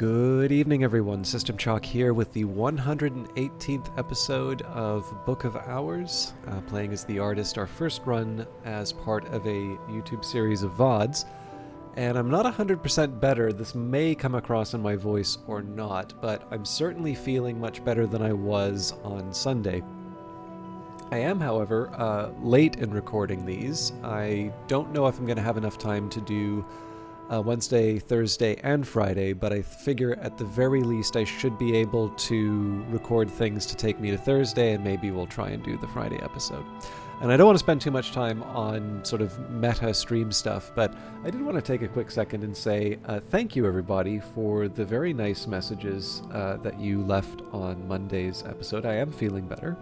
Good evening, everyone. System Chalk here with the 118th episode of Book of Hours, playing as the artist, our first run as part of a YouTube series of VODs. And I'm not 100% better. This may come across in my voice or not, but I'm certainly feeling much better than I was on Sunday. I am, however, late in recording these. I don't know if I'm going to have enough time to do Wednesday, Thursday, and Friday, but I figure at the very least I should be able to record things to take me to Thursday, and maybe we'll try and do the Friday episode. And I don't want to spend too much time on sort of meta stream stuff, but I did want to take a quick second and say thank you, everybody, for the very nice messages that you left on Monday's episode. I am feeling better.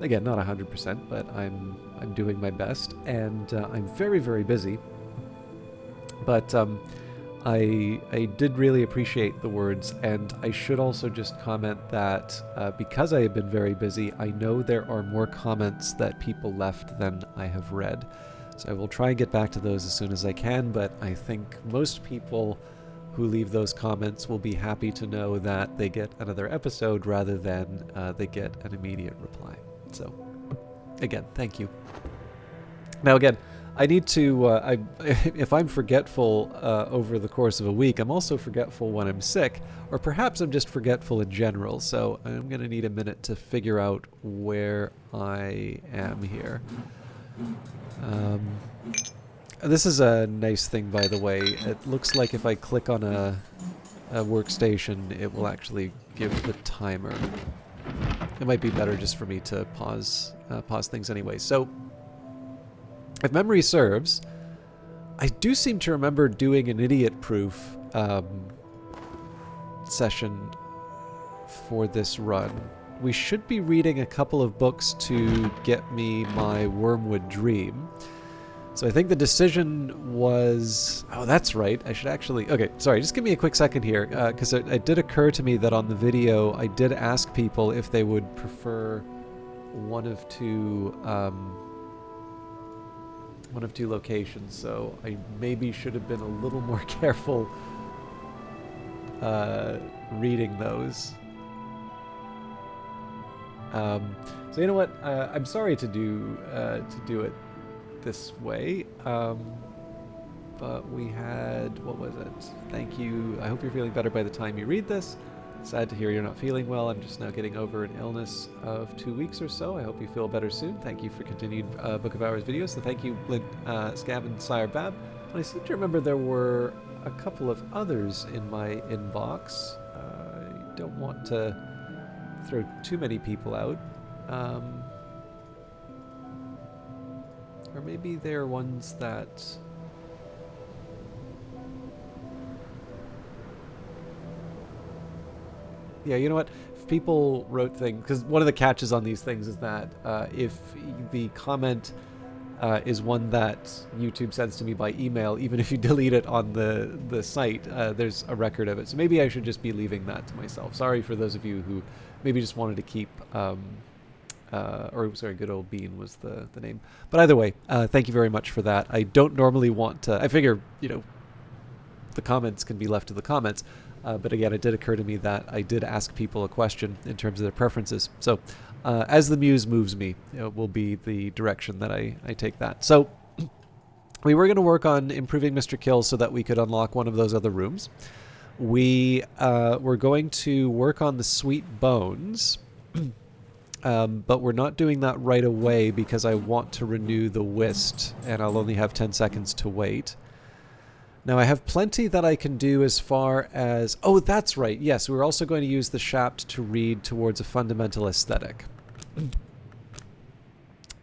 Again, not 100%, but I'm doing my best, and I'm very, very busy. But I did really appreciate the words, and I should also just comment that because I have been very busy, I know there are more comments that people left than I have read. So I will try and get back to those as soon as I can, but I think most people who leave those comments will be happy to know that they get another episode rather than they get an immediate reply. So, again, thank you. Now, again, I need to, if I'm forgetful over the course of a week, I'm also forgetful when I'm sick, or perhaps I'm just forgetful in general, so I'm going to need a minute to figure out where I am here. This is a nice thing, by the way. It looks like if I click on a workstation, it will actually give the timer. It might be better just for me to pause things anyway. So, if memory serves, I do seem to remember doing an idiot-proof session for this run. We should be reading a couple of books to get me my Wormwood Dream. So I think the decision was... Oh, that's right. I should actually... Okay, sorry, just give me a quick second here, because it did occur to me that on the video I did ask people if they would prefer one of two locations, so I maybe should have been a little more careful reading those. So you know what? I'm sorry to do it this way, but we had, what was it? Thank you. I hope you're feeling better by the time you read this. Sad to hear you're not feeling well. I'm just now getting over an illness of 2 weeks or so. I hope you feel better soon. Thank you for continued Book of Hours videos. So thank you, Scav and Sire Bab. And I seem to remember there were a couple of others in my inbox. I don't want to throw too many people out. Or maybe they're ones that... Yeah, you know what? If people wrote things... Because one of the catches on these things is that if the comment is one that YouTube sends to me by email, even if you delete it on the site, there's a record of it. So maybe I should just be leaving that to myself. Sorry for those of you who maybe just wanted to keep... Good Old Bean was the name. But either way, thank you very much for that. I don't normally want to... I figure, the comments can be left to the comments. But again, it did occur to me that I did ask people a question in terms of their preferences. So as the muse moves me, it will be the direction that I take that. So we were going to work on improving Mr. Kill so that we could unlock one of those other rooms. We were going to work on the Sweet Bones, but we're not doing that right away because I want to renew the Whist, and I'll only have 10 seconds to wait. Now, I have plenty that I can do as far as... Oh, that's right. Yes, we're also going to use the Shapt to read towards a fundamental aesthetic.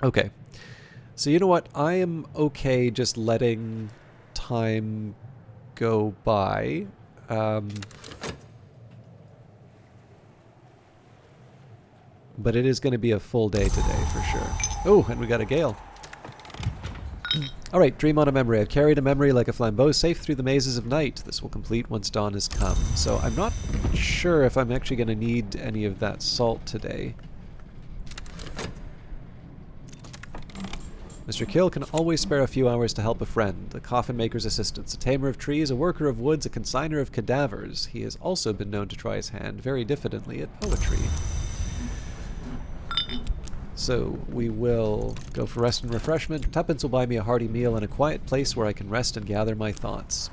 Okay. So you know what? I am okay just letting time go by. But it is going to be a full day today, for sure. Oh, and we got a gale. Alright, dream on a memory. I've carried a memory like a flambeau safe through the mazes of night. This will complete once dawn has come. So I'm not sure if I'm actually going to need any of that salt today. Mr. Kill can always spare a few hours to help a friend, a coffin maker's assistant, a tamer of trees, a worker of woods, a consigner of cadavers. He has also been known to try his hand very diffidently at poetry. So we will go for rest and refreshment. Tuppence will buy me a hearty meal and a quiet place where I can rest and gather my thoughts.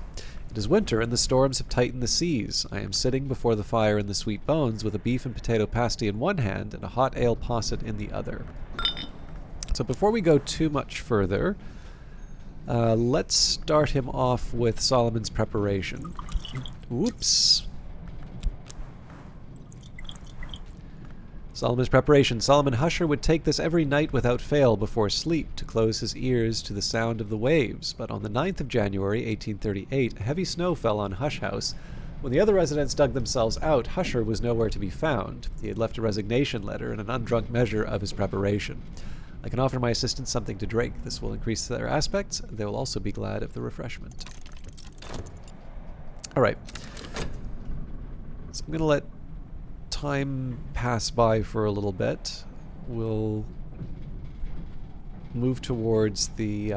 It is winter and the storms have tightened the seas. I am sitting before the fire in the Sweet Bones with a beef and potato pasty in one hand and a hot ale posset in the other. So before we go too much further, let's start him off with Solomon's preparation. Whoops. Solomon's preparation. Solomon Husher would take this every night without fail before sleep to close his ears to the sound of the waves. But on the 9th of January, 1838, a heavy snow fell on Hush House. When the other residents dug themselves out, Husher was nowhere to be found. He had left a resignation letter and an undrunk measure of his preparation. I can offer my assistants something to drink. This will increase their aspects. They will also be glad of the refreshment. Alright. So I'm going to let time pass by for a little bit. We'll move towards the...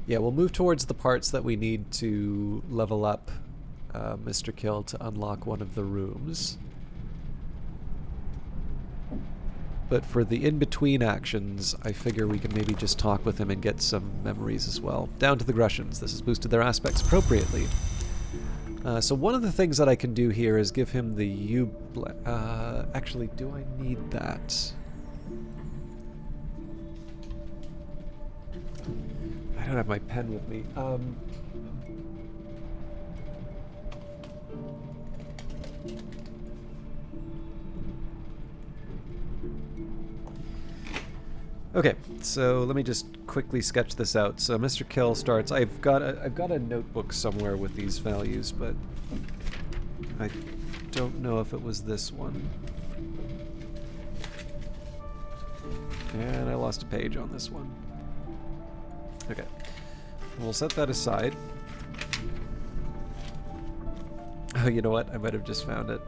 we'll move towards the parts that we need to level up Mr. Kill to unlock one of the rooms. But for the in-between actions, I figure we can maybe just talk with him and get some memories as well. Down to the Grushians. This has boosted their aspects appropriately. So one of the things that I can do here is give him the actually, do I need that? I don't have my pen with me. Okay, so let me just quickly sketch this out. So Mr. Kill starts. I've got a notebook somewhere with these values, but I don't know if it was this one. And I lost a page on this one. Okay, we'll set that aside. Oh, you know what? I might have just found it.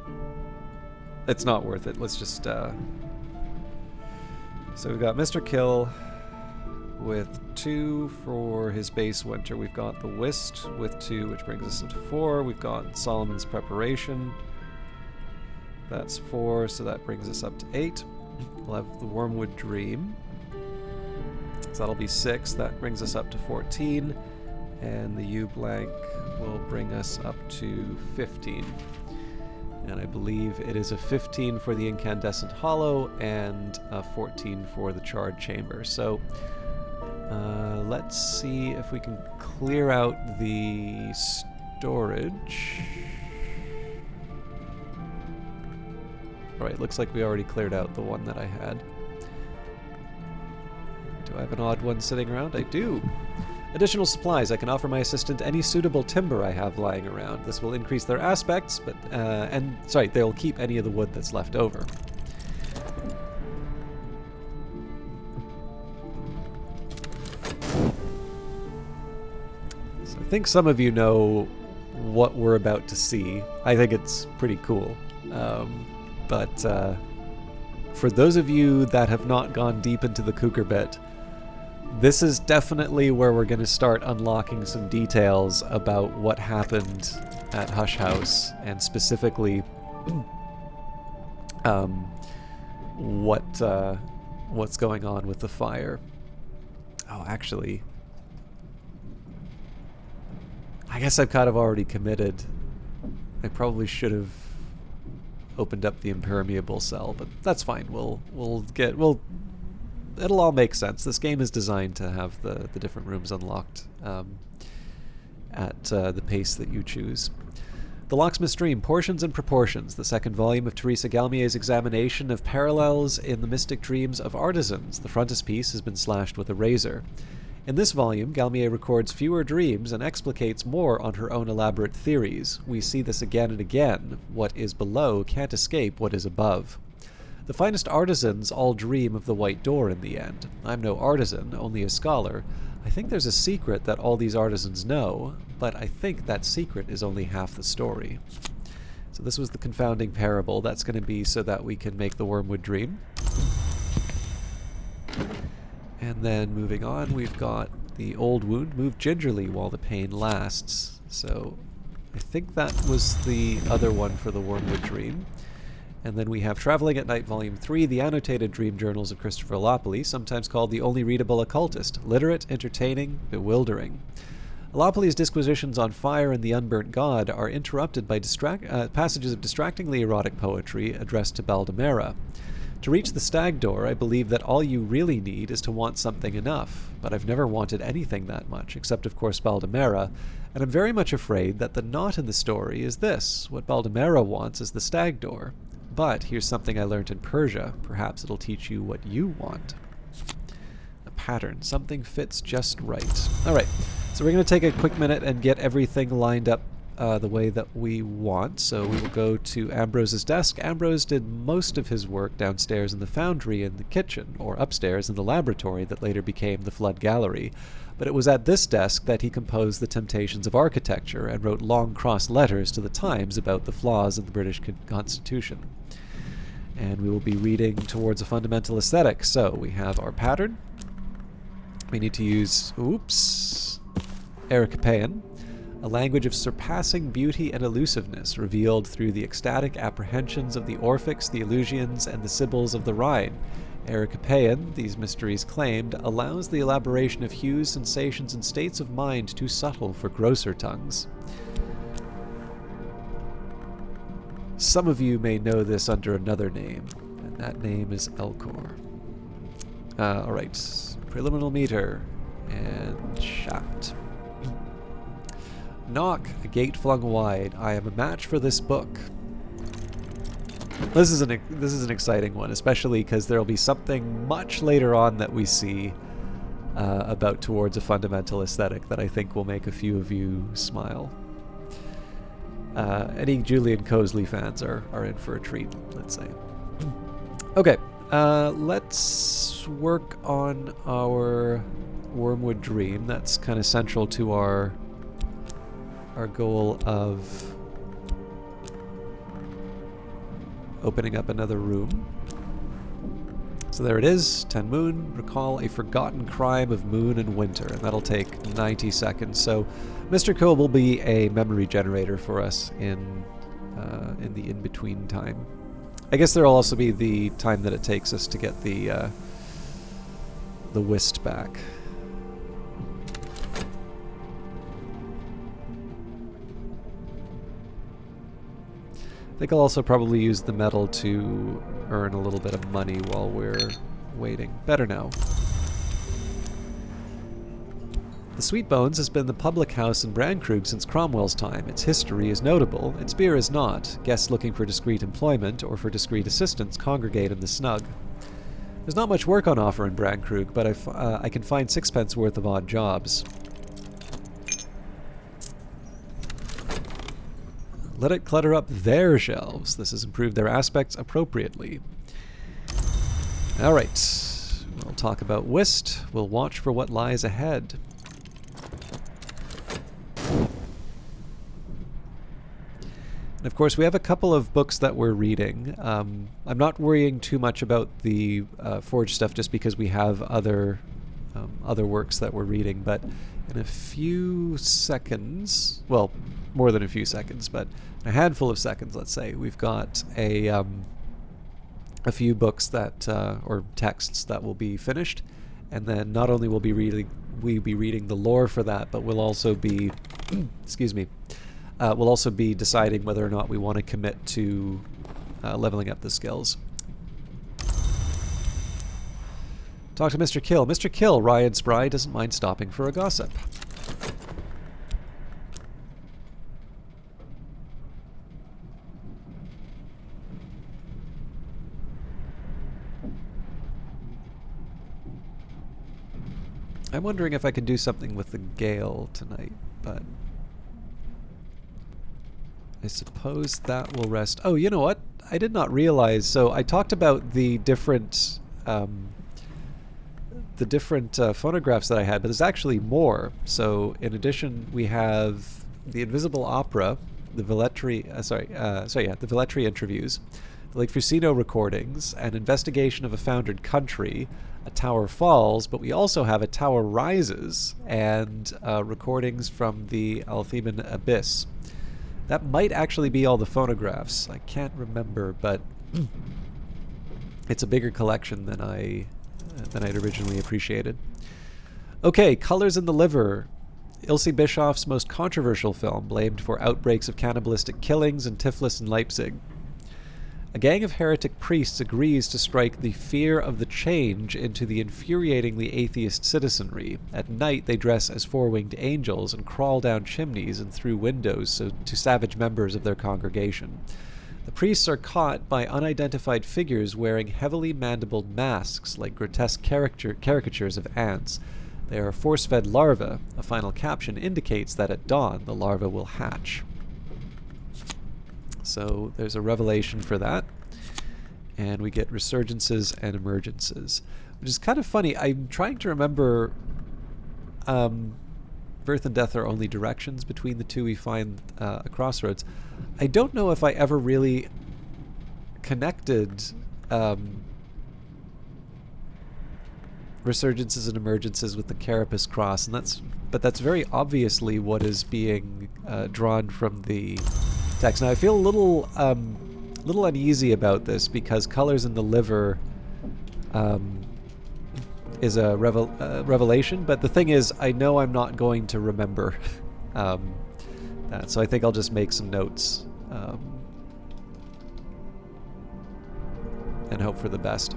It's not worth it. Let's just So we've got Mr. Kill with 2 for his base winter. We've got the Whist with 2, which brings us into 4. We've got Solomon's preparation. That's 4, so that brings us up to 8. We'll have the Wormwood Dream. So that'll be 6. That brings us up to 14. And the U blank will bring us up to 15. And I believe it is a 15 for the Incandescent Hollow and a 14 for the Charred Chamber. So let's see if we can clear out the storage. Alright, looks like we already cleared out the one that I had. Do I have an odd one sitting around? I do! Additional supplies. I can offer my assistant any suitable timber I have lying around. This will increase their aspects, but they'll keep any of the wood that's left over. So I think some of you know what we're about to see. I think it's pretty cool. But for those of you that have not gone deep into the Cougar bit, this is definitely where we're going to start unlocking some details about what happened at Hush House, and specifically what's going on with the fire. Oh, actually, I guess I've kind of already committed. I probably should have opened up the impermeable cell, but that's fine. It'll all make sense. This game is designed to have the different rooms unlocked at the pace that you choose. The Locksmith's Dream, Portions and Proportions, the second volume of Teresa Galmier's examination of parallels in the mystic dreams of artisans. The frontispiece has been slashed with a razor. In this volume, Galmier records fewer dreams and explicates more on her own elaborate theories. We see this again and again. What is below can't escape what is above. The finest artisans all dream of the white door in the end. I'm no artisan, only a scholar. I think there's a secret that all these artisans know, but I think that secret is only half the story. So this was the confounding parable. That's going to be so that we can make the Wormwood Dream. And then moving on, we've got the Old Wound. Move gingerly while the pain lasts. So I think that was the other one for the Wormwood Dream. And then we have Traveling at Night, Volume 3, the annotated dream journals of Christopher Lopoli, sometimes called the only readable occultist. Literate, entertaining, bewildering. Lopoli's disquisitions on fire and the unburnt god are interrupted by passages of distractingly erotic poetry addressed to Baldemera. To reach the stag door, I believe that all you really need is to want something enough, but I've never wanted anything that much, except of course Baldemera, and I'm very much afraid that the knot in the story is this. What Baldemera wants is the stag door. But here's something I learned in Persia. Perhaps it'll teach you what you want. A pattern. Something fits just right. Alright, so we're going to take a quick minute and get everything lined up the way that we want. So we will go to Ambrose's desk. Ambrose did most of his work downstairs in the foundry in the kitchen, or upstairs in the laboratory that later became the Flood Gallery. But it was at this desk that he composed The Temptations of Architecture and wrote long cross letters to the Times about the flaws in the British Constitution. And we will be reading towards a fundamental aesthetic. So we have our pattern. We need to use, Ericapean, a language of surpassing beauty and elusiveness revealed through the ecstatic apprehensions of the Orphics, the Eleusinians, and the Sibyls of the Rhine. Ericapean, these mysteries claimed, allows the elaboration of hues, sensations, and states of mind too subtle for grosser tongues. Some of you may know this under another name, and that name is Elcor. Alright, preliminal meter, and shot. Knock, a gate flung wide. I am a match for this book. This is an exciting one, especially because there will be something much later on that we see about towards a fundamental aesthetic that I think will make a few of you smile. Any Julian Cosley fans are in for a treat, let's say. Okay, let's work on our Wormwood Dream. That's kind of central to our goal of opening up another room. So there it is, 10 Moon. Recall a forgotten crime of moon and winter, and that'll take 90 seconds. So Mr. Cole will be a memory generator for us in the in-between time. I guess there'll also be the time that it takes us to get the whist back. I think I'll also probably use the metal to earn a little bit of money while we're waiting. Better now. The Sweet Bones has been the public house in Brandkrug since Cromwell's time. Its history is notable, its beer is not. Guests looking for discreet employment or for discreet assistance congregate in the snug. There's not much work on offer in Brandkrug, but I can find sixpence worth of odd jobs. Let it clutter up their shelves. This has improved their aspects appropriately. Alright, we'll talk about whist. We'll watch for what lies ahead. And of course, we have a couple of books that we're reading. I'm not worrying too much about the Forge stuff just because we have other works that we're reading, but in a few seconds, well, more than a few seconds, but a handful of seconds, let's say, we've got a few books that or texts that will be finished, and then not only will we be reading the lore for that, but we'll also be excuse me, we'll also be deciding whether or not we want to commit to leveling up the skills. Talk to Mr. Kill. Mr. Kill, wry and spry, doesn't mind stopping for a gossip. I'm wondering if I can do something with the Gale tonight, but I suppose that will rest. Oh, you know what? I did not realize. So I talked about the different phonographs that I had, but there's actually more. So in addition, we have the Invisible Opera, the Velletri, the Velletri interviews, the Lake Fusino recordings, an investigation of a foundered country, a tower falls, but we also have a tower rises, and recordings from the Altheban Abyss. That might actually be all the phonographs. I can't remember, but it's a bigger collection than I'd originally appreciated. Okay, Colors in the Liver. Ilse Bischoff's most controversial film, blamed for outbreaks of cannibalistic killings in Tiflis and Leipzig. A gang of heretic priests agrees to strike the fear of the change into the infuriatingly atheist citizenry. At night, they dress as four-winged angels and crawl down chimneys and through windows to savage members of their congregation. The priests are caught by unidentified figures wearing heavily mandibled masks like grotesque caricatures of ants. They are force-fed larvae. A final caption indicates that at dawn, the larvae will hatch. So there's a revelation for that. And we get resurgences and emergences, which is kind of funny. I'm trying to remember birth and death are only directions between the two we find a crossroads. I don't know if I ever really connected resurgences and emergences with the Carapace cross, and that's very obviously what is being drawn from the text. Now I feel a little uneasy about this because Colors in the Liver is a revelation, but the thing is, I know I'm not going to remember that, so I think I'll just make some notes and hope for the best.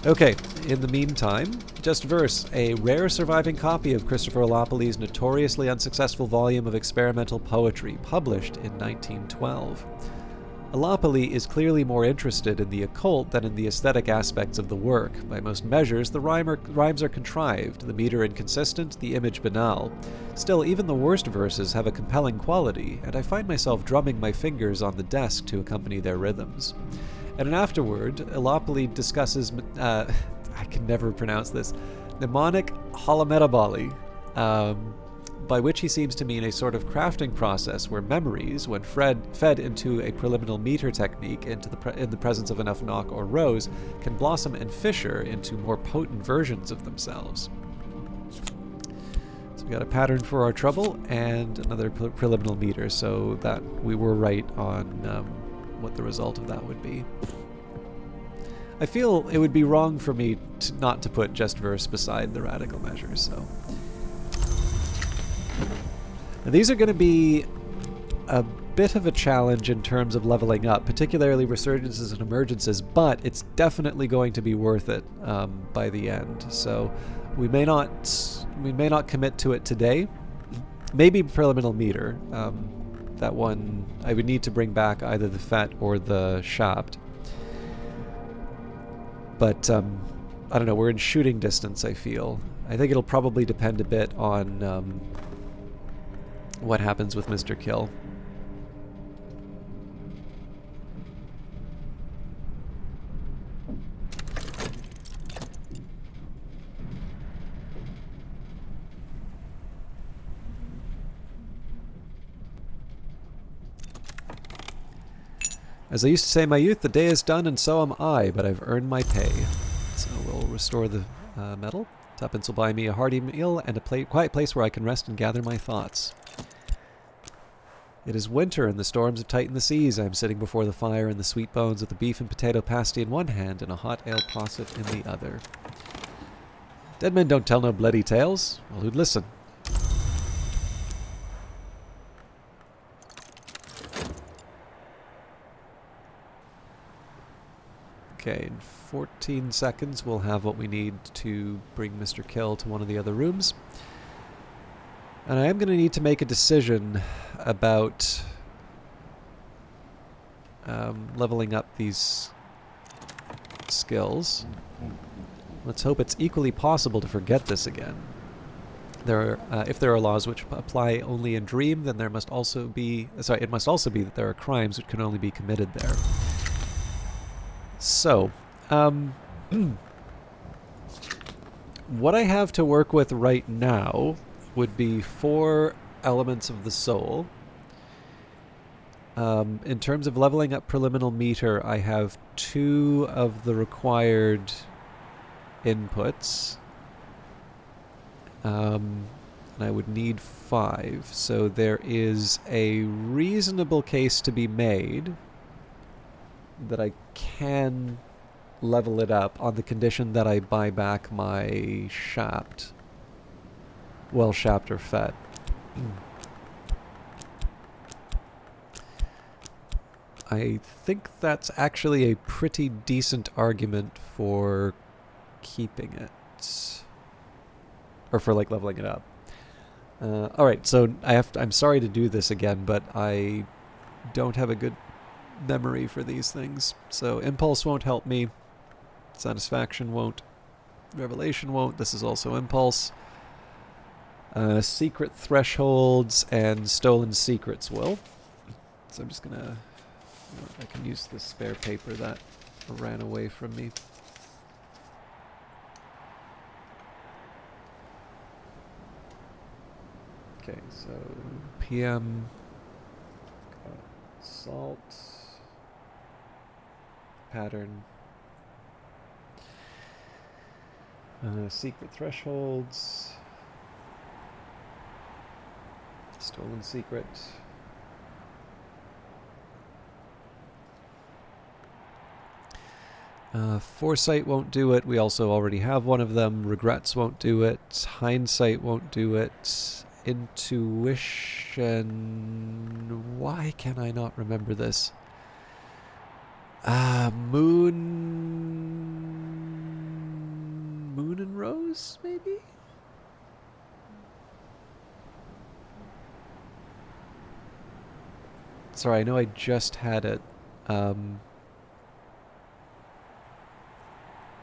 Okay, in the meantime, Just Verse, a rare surviving copy of Christopher Allopoly's notoriously unsuccessful volume of experimental poetry, published in 1912. Allopoly is clearly more interested in the occult than in the aesthetic aspects of the work. By most measures, the rhymes are contrived, the meter inconsistent, the image banal. Still, even the worst verses have a compelling quality, and I find myself drumming my fingers on the desk to accompany their rhythms. And afterward, Allopoly discusses, I can never pronounce this, mnemonic holometabole, by which he seems to mean a sort of crafting process where memories, when fed into a preliminary meter technique in the presence of enough knock or rose, can blossom and fissure into more potent versions of themselves. So we got a pattern for our trouble and another preliminary meter, so that we were right on what the result of that would be. I feel it would be wrong for me not to put Just Verse beside the radical measures, so... Now, these are going to be a bit of a challenge in terms of leveling up, particularly resurgences and emergences, but it's definitely going to be worth it by the end. So we may not commit to it today. Maybe preliminary meter. That one I would need to bring back either the Fet or the Shaft. But I don't know. We're in shooting distance, I feel. I think it'll probably depend a bit on what happens with Mr. Kill. As I used to say in my youth, the day is done and so am I, but I've earned my pay. So we'll restore the medal. Tuppence will buy me a hearty meal and a quiet place where I can rest and gather my thoughts. It is winter and the storms have tightened the seas. I am sitting before the fire in the sweet bones with a beef and potato pasty in one hand and a hot ale posset in the other. Dead men don't tell no bloody tales. Well, who'd listen? Okay, in 14 seconds we'll have what we need to bring Mr. Kill to one of the other rooms. And I am going to need to make a decision about leveling up these skills. Let's hope it's equally possible to forget this again. If there are laws which apply only in Dream, then there must also be... Sorry, it must also be that there are crimes which can only be committed there. So, what I have to work with right now would be 4 elements of the soul, In terms of leveling up preliminal meter, I have 2 of the required inputs. And I would need 5. So there is a reasonable case to be made that I can level it up on the condition that I buy back my shaft. Well, shaft or fet. I think that's actually a pretty decent argument for keeping it. Or for, like, leveling it up. Alright, so I'm sorry to do this again, but I don't have a good memory for these things. So impulse won't help me. Satisfaction won't. Revelation won't. This is also impulse. Secret thresholds and stolen secrets will. So I'm just gonna... I can use the spare paper that ran away from me. Okay, so PM, salt, pattern, secret thresholds, stolen secret. Foresight won't do it. We also already have one of them. Regrets won't do it. Hindsight won't do it. Intuition. Why can I not remember this? Moon and Rose, maybe? Sorry, I know I just had it.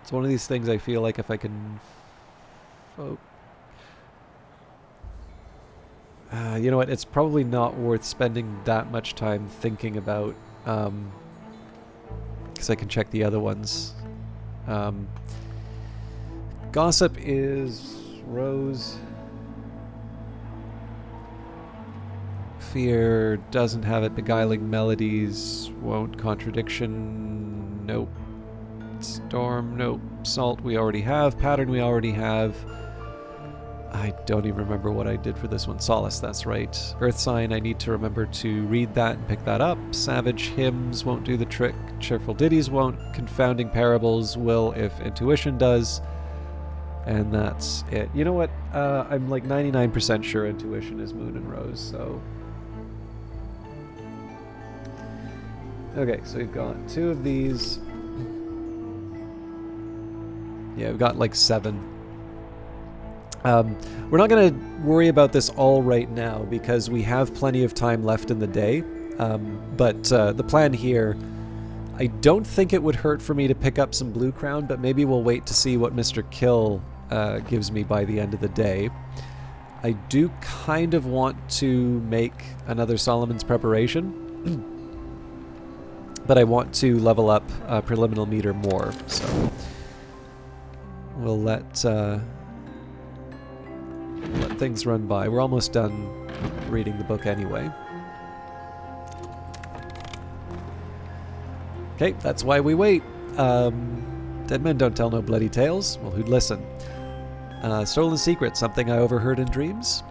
It's one of these things I feel like if I can... you know what, it's probably not worth spending that much time thinking about, because I can check the other ones. Gossip is Rose. Fear doesn't have it. Beguiling melodies won't. Contradiction, nope. Storm, nope. Salt we already have. Pattern we already have. I don't even remember what I did for this one. Solace, that's right. Earth Sign, I need to remember to read that and pick that up. Savage Hymns won't do the trick. Cheerful Ditties won't. Confounding Parables will if Intuition does. And that's it. You know what? I'm like 99% sure Intuition is Moon and Rose, so... Okay, so we've got 2 of these. Yeah, we've got like 7. We're not going to worry about this all right now because we have plenty of time left in the day. But the plan here, I don't think it would hurt for me to pick up some Blue Crown, but maybe we'll wait to see what Mr. Kill gives me by the end of the day. I do kind of want to make another Solomon's Preparation. But I want to level up preliminal meter more, so we'll let things run by. We're almost done reading the book anyway. Okay, that's why we wait. Dead men don't tell no bloody tales. Well, who'd listen? Stolen secret, something I overheard in dreams.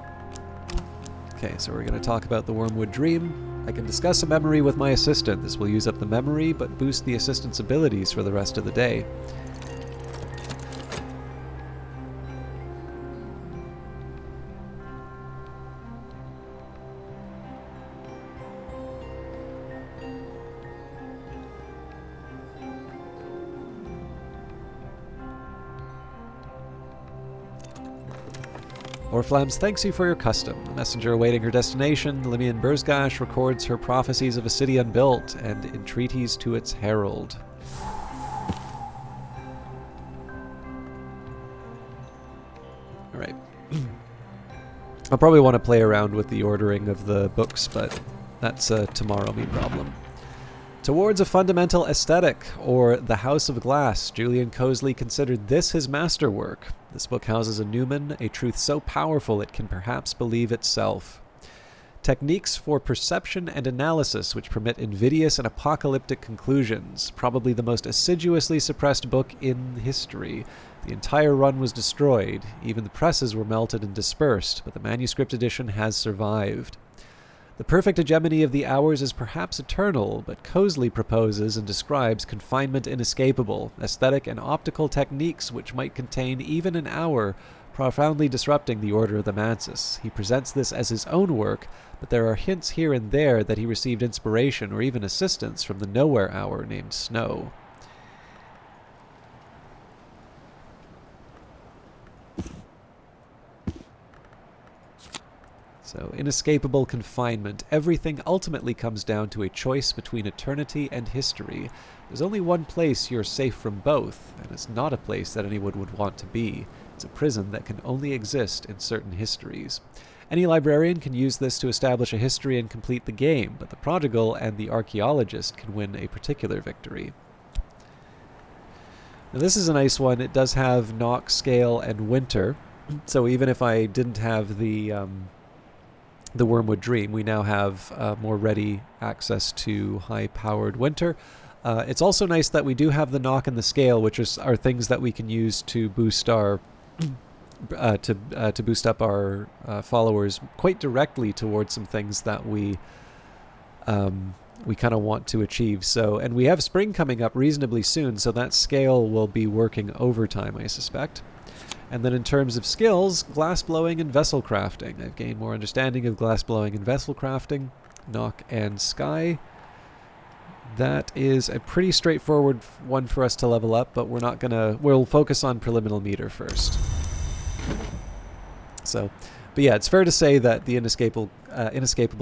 Okay, so we're going to talk about the Wormwood Dream. I can discuss a memory with my assistant. This will use up the memory, but boost the assistant's abilities for the rest of the day. Orflams thanks you for your custom. The messenger awaiting her destination, Limian Burzgash, records her prophecies of a city unbuilt and entreaties to its herald. Alright. I'll probably want to play around with the ordering of the books, but that's a tomorrow me problem. Towards a fundamental aesthetic, or the House of Glass, Julian Cosley considered this his masterwork. This book houses a Numen, a truth so powerful it can perhaps believe itself. Techniques for perception and analysis which permit invidious and apocalyptic conclusions. Probably the most assiduously suppressed book in history. The entire run was destroyed. Even the presses were melted and dispersed, but the manuscript edition has survived. The perfect hegemony of the hours is perhaps eternal, but Coseley proposes and describes confinement inescapable, aesthetic and optical techniques which might contain even an hour, profoundly disrupting the order of the Mansis. He presents this as his own work, but there are hints here and there that he received inspiration or even assistance from the Nowhere Hour named Snow. So, inescapable confinement. Everything ultimately comes down to a choice between eternity and history. There's only one place you're safe from both, and it's not a place that anyone would want to be. It's a prison that can only exist in certain histories. Any librarian can use this to establish a history and complete the game, but the prodigal and the archaeologist can win a particular victory. Now this is a nice one. It does have Knock, Scale, and Winter, so even if I didn't have the Wormwood Dream, we now have more ready access to high-powered Winter. It's also nice that we do have the Knock and the Scale, which are things that we can use to boost our to boost up our followers quite directly towards some things that we kind of want to achieve. So, and we have spring coming up reasonably soon, so that Scale will be working overtime, I suspect. And then in terms of skills, glass blowing and vessel crafting. I've gained more understanding of glass blowing and vessel crafting. Knock and Sky. That is a pretty straightforward one for us to level up, but we'll focus on preliminary meter first. So, but yeah, it's fair to say that the inescapable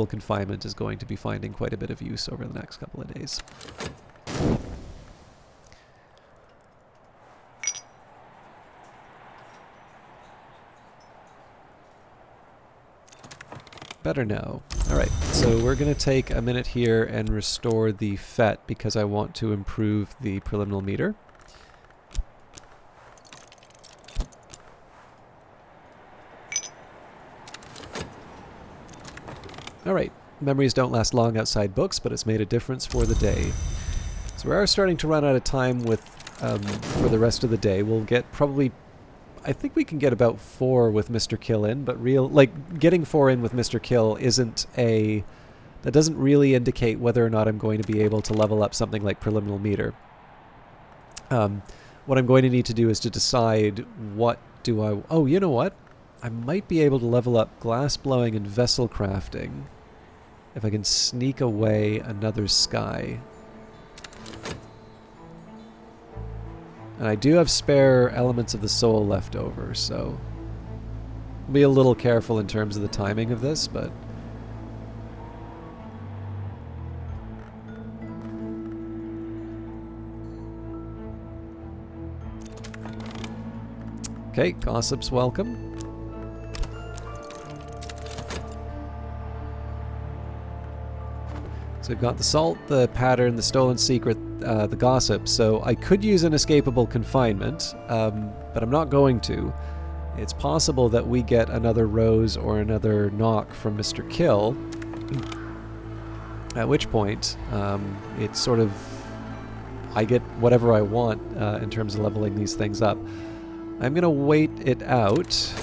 confinement is going to be finding quite a bit of use over the next couple of days. Better now. Alright, so we're going to take a minute here and restore the FET because I want to improve the preliminary meter. Alright, memories don't last long outside books, but it's made a difference for the day. So we are starting to run out of time with for the rest of the day. We'll get probably... I think we can get about 4 with Mr. Kill in, but getting 4 in with Mr. Kill that doesn't really indicate whether or not I'm going to be able to level up something like preliminary meter. What I'm going to need to do is to decide oh, you know what? I might be able to level up glass blowing and vessel crafting if I can sneak away another Sky. And I do have spare elements of the soul left over, so I'll be a little careful in terms of the timing of this, but... Okay, Gossip's welcome. So we've got the Salt, the Pattern, the Stolen Secret, the Gossip, so I could use Inescapable Confinement, but I'm not going to. It's possible that we get another Rose or another Knock from Mr. Kill, at which point it's sort of... I get whatever I want in terms of leveling these things up. I'm going to wait it out.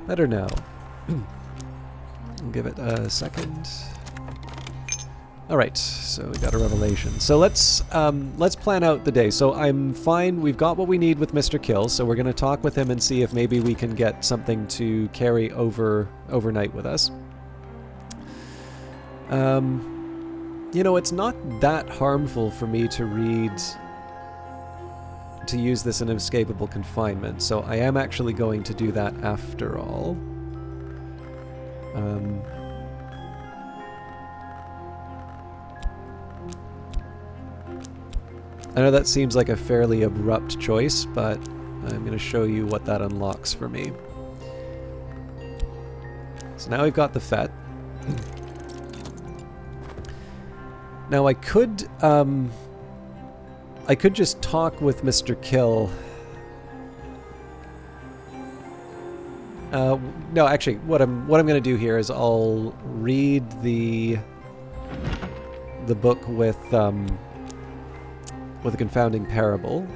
Better now. I'll give it a second. Alright, so we got a revelation. So let's plan out the day. So I'm fine, we've got what we need with Mr. Kill, so we're going to talk with him and see if maybe we can get something to carry overnight with us. You know, it's not that harmful for me to use this inescapable confinement, so I am actually going to do that after all. I know that seems like a fairly abrupt choice, but I'm going to show you what that unlocks for me. So now we've got the FET. Now I could just talk with Mr. Kill. No, actually, what I'm going to do here is I'll read the book with a confounding parable.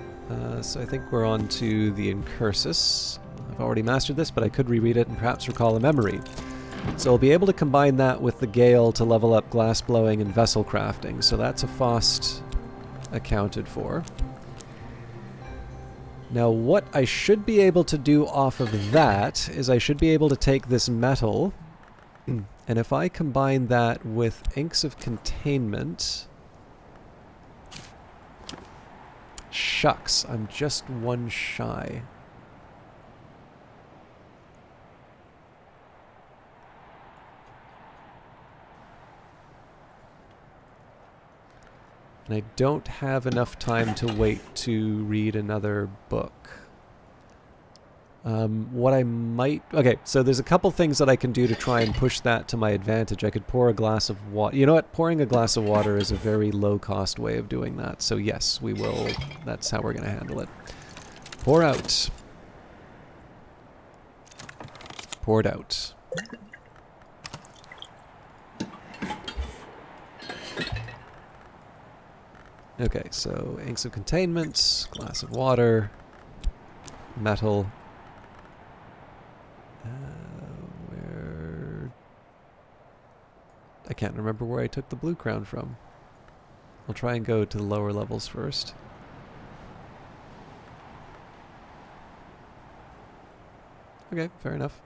So I think we're on to the Incursus. I've already mastered this, but I could reread it and perhaps recall a memory. So I'll be able to combine that with the Gale to level up glass blowing and vessel crafting. So that's a Faust accounted for. Now what I should be able to do off of that is I should be able to take this metal, and if I combine that with inks of containment... Shucks, I'm just one shy. And I don't have enough time to wait to read another book. What I might... Okay, so there's a couple things that I can do to try and push that to my advantage. I could pour a glass of water. You know what? Pouring a glass of water is a very low-cost way of doing that. So yes, we will. That's how we're going to handle it. Pour out. Poured out. Okay, so inks of containment, glass of water, metal. Where... I can't remember where I took the blue crown from. I'll try and go to the lower levels first. Okay, fair enough.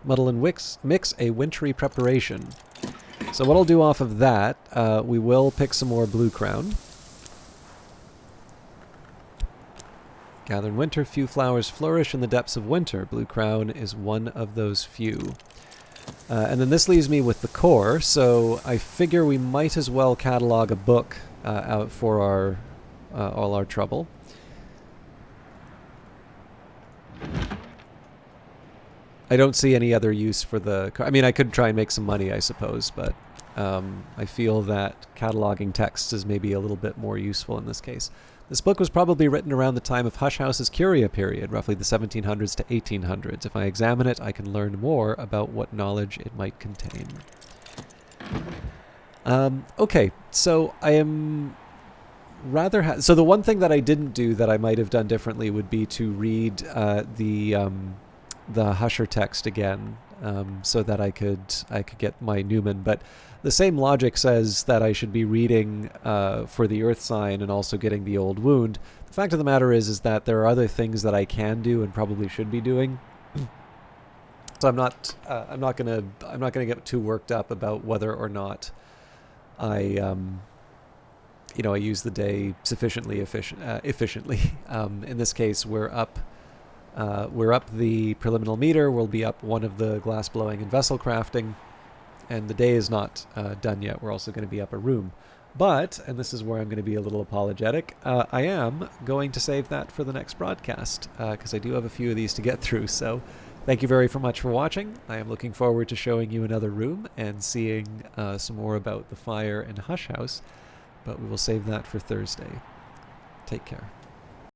Muddle and mix a wintry preparation. So what I'll do off of that, we will pick some more blue crown. Gather in winter, few flowers flourish in the depths of winter. Blue crown is one of those few. And then this leaves me with the core, so I figure we might as well catalog a book out for our all our trouble. I don't see any other use for the... I mean, I could try and make some money, I suppose, but I feel that cataloging texts is maybe a little bit more useful in this case. This book was probably written around the time of Hush House's Curia period, roughly the 1700s to 1800s. If I examine it, I can learn more about what knowledge it might contain. Okay, so I am rather... so the one thing that I didn't do that I might have done differently would be to read the Husher text again, so that I could get my Numen, but the same logic says that I should be reading for the Earth sign and also getting the Old Wound. The fact of the matter is that there are other things that I can do and probably should be doing. So I'm not gonna get too worked up about whether or not I I use the day sufficiently efficiently. In this case, we're up the preliminal meter. We'll be up one of the glass blowing and vessel crafting, and the day is not done yet. We're also going to be up a room. But, and this is where I'm going to be a little apologetic, I am going to save that for the next broadcast, because I do have a few of these to get through. So thank you very much for watching. I am looking forward to showing you another room and seeing some more about the fire and Hush House, but we will save that for Thursday. Take care.